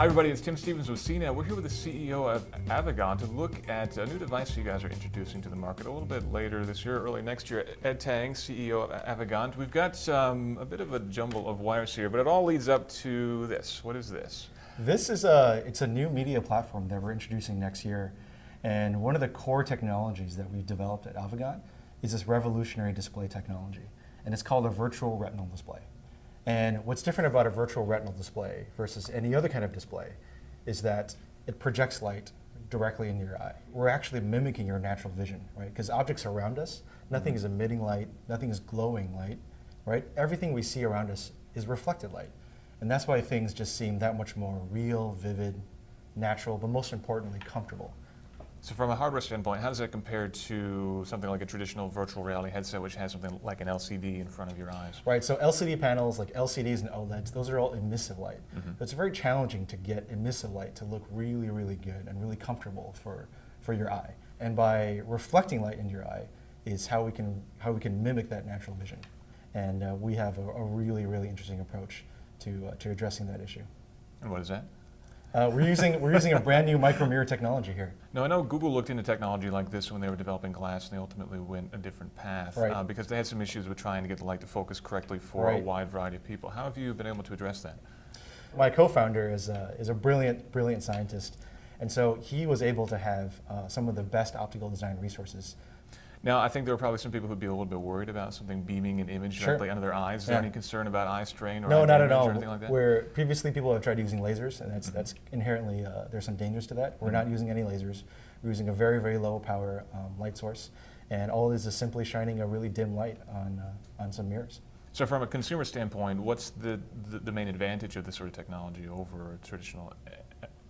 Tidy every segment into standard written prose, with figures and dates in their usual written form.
Hi everybody, it's Tim Stevens with CNET. We're here with the CEO of Avegant to look at a new device you guys are introducing to the market a little bit later this year, early next year. Ed Tang, CEO of Avegant. We've got a bit of a jumble of wires here, but it all leads up to this. What is this? This is it's a new media platform that we're introducing next year. And one of the core technologies that we've developed at Avegant is this revolutionary display technology. And it's called a virtual retinal display. And what's different about a virtual retinal display versus any other kind of display is that it projects light directly into your eye. We're actually mimicking your natural vision, right? Because objects around us, nothing is emitting light, nothing is glowing light, right? Everything we see around us is reflected light. And that's why things just seem that much more real, vivid, natural, but most importantly, comfortable. So from a hardware standpoint, how does that compare to something like a traditional virtual reality headset, which has something like an LCD in front of your eyes? Right, so LCD panels like LCDs and OLEDs, those are all emissive light. So it's very challenging to get emissive light to look really, really good and really comfortable for your eye. And by reflecting light into your eye is how we can mimic that natural vision. And we have a really, really interesting approach to addressing that issue. And what is that? We're using a brand new micro mirror technology here. Now I know Google looked into technology like this when they were developing glass, and they ultimately went a different path because they had some issues with trying to get the light to focus correctly for a wide variety of people. How have you been able to address that? My co-founder is a brilliant scientist, and so he was able to have some of the best optical design resources. Now, I think there are probably some people who'd be a little bit worried about something beaming an image directly under their eyes. Is there any concern about eye strain or no, not at all. or anything like that? Where previously people have tried using lasers, and that's inherently, there's some dangers to that. We're not using any lasers. We're using a very, very low power light source, and all it is simply shining a really dim light on some mirrors. So from a consumer standpoint, what's the main advantage of this sort of technology over a traditional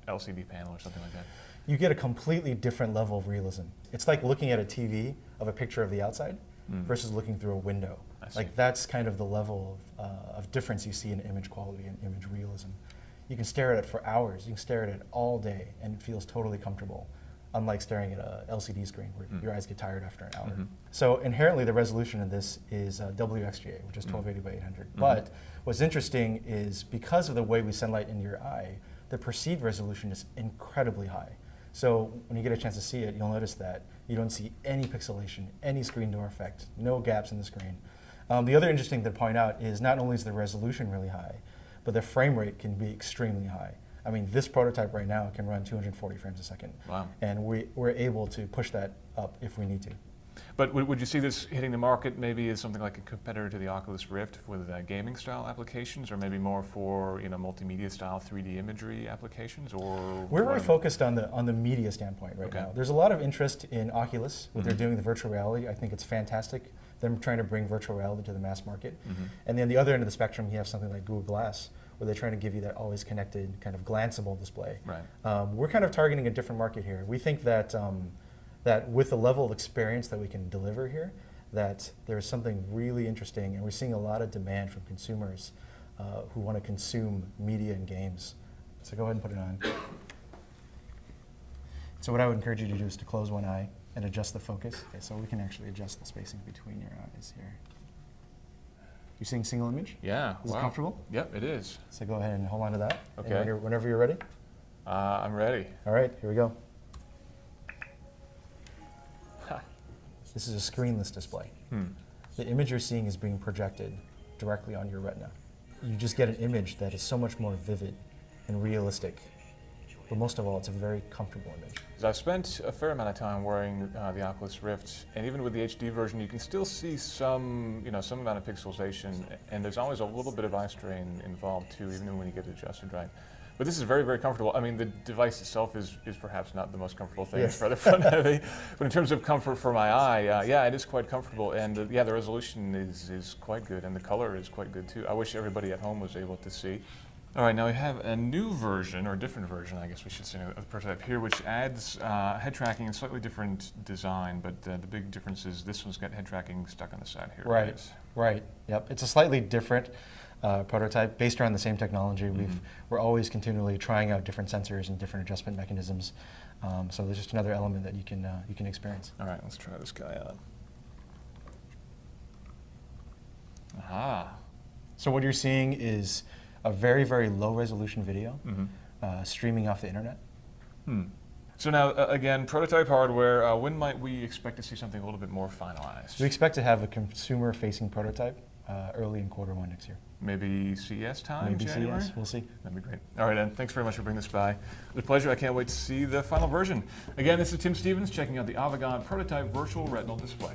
LCD panel or something like that? You get a completely different level of realism. It's like looking at a TV of a picture of the outside versus looking through a window. Like that's kind of the level of difference you see in image quality and image realism. You can stare at it for hours, you can stare at it all day, and it feels totally comfortable, unlike staring at an LCD screen where your eyes get tired after an hour. So inherently the resolution of this is WXGA, which is 1280 by 800. But what's interesting is because of the way we send light into your eye, the perceived resolution is incredibly high. So when you get a chance to see it, you'll notice that you don't see any pixelation, any screen door effect, no gaps in the screen. The other interesting thing to point out is not only is the resolution really high, but the frame rate can be extremely high. I mean, this prototype right now can run 240 frames a second. Wow. And we're able to push that up if we need to. But would you see this hitting the market maybe as something like a competitor to the Oculus Rift with gaming style applications, or maybe more for multimedia style 3D imagery applications? Or we're very focused on the media standpoint right now. There's a lot of interest in Oculus, what they're doing with virtual reality. I think it's fantastic. Them trying to bring virtual reality to the mass market. And then the other end of the spectrum, you have something like Google Glass, where they're trying to give you that always connected kind of glanceable display. Right. We're kind of targeting a different market here. We think that that with the level of experience that we can deliver here, that there's something really interesting, and we're seeing a lot of demand from consumers who want to consume media and games. So go ahead and put it on. So what I would encourage you to do is to close one eye and adjust the focus. Okay, so we can actually adjust the spacing between your eyes here. You seeing single image? Yeah. Is it comfortable? Yep, it is. So go ahead and hold on to that. Okay. And whenever you're ready. I'm ready. All right, here we go. This is a screenless display. The image you're seeing is being projected directly on your retina. You just get an image that is so much more vivid and realistic. But most of all, it's a very comfortable image. I've spent a fair amount of time wearing the Oculus Rift, and even with the HD version, you can still see some amount of pixelization, and there's always a little bit of eye strain involved too, even when you get it adjusted right. But this is very, very comfortable. I mean, the device itself is perhaps not the most comfortable thing. It's rather front heavy. But in terms of comfort for my eye, yeah, it is quite comfortable. And yeah, the resolution is quite good, and the color is quite good too. I wish everybody at home was able to see. All right, now we have a new version, or a different version, I guess we should say, of the prototype here, which adds head tracking and slightly different design. But the big difference is this one's got head tracking stuck on the side here. Right. Yep. It's a slightly different prototype based around the same technology. We're always continually trying out different sensors and different adjustment mechanisms. So there's just another element that you can experience. All right, let's try this guy out. Aha. So what you're seeing is a very, very low resolution video streaming off the internet. So now, again, prototype hardware, when might we expect to see something a little bit more finalized? We expect to have a consumer-facing prototype early in Q1 next year. Maybe CES time, Maybe January? CES, we'll see. That'd be great. All right, Ed, thanks very much for bringing this by. It was a pleasure. I can't wait to see the final version. Again, this is Tim Stevens checking out the Avegant prototype virtual retinal display.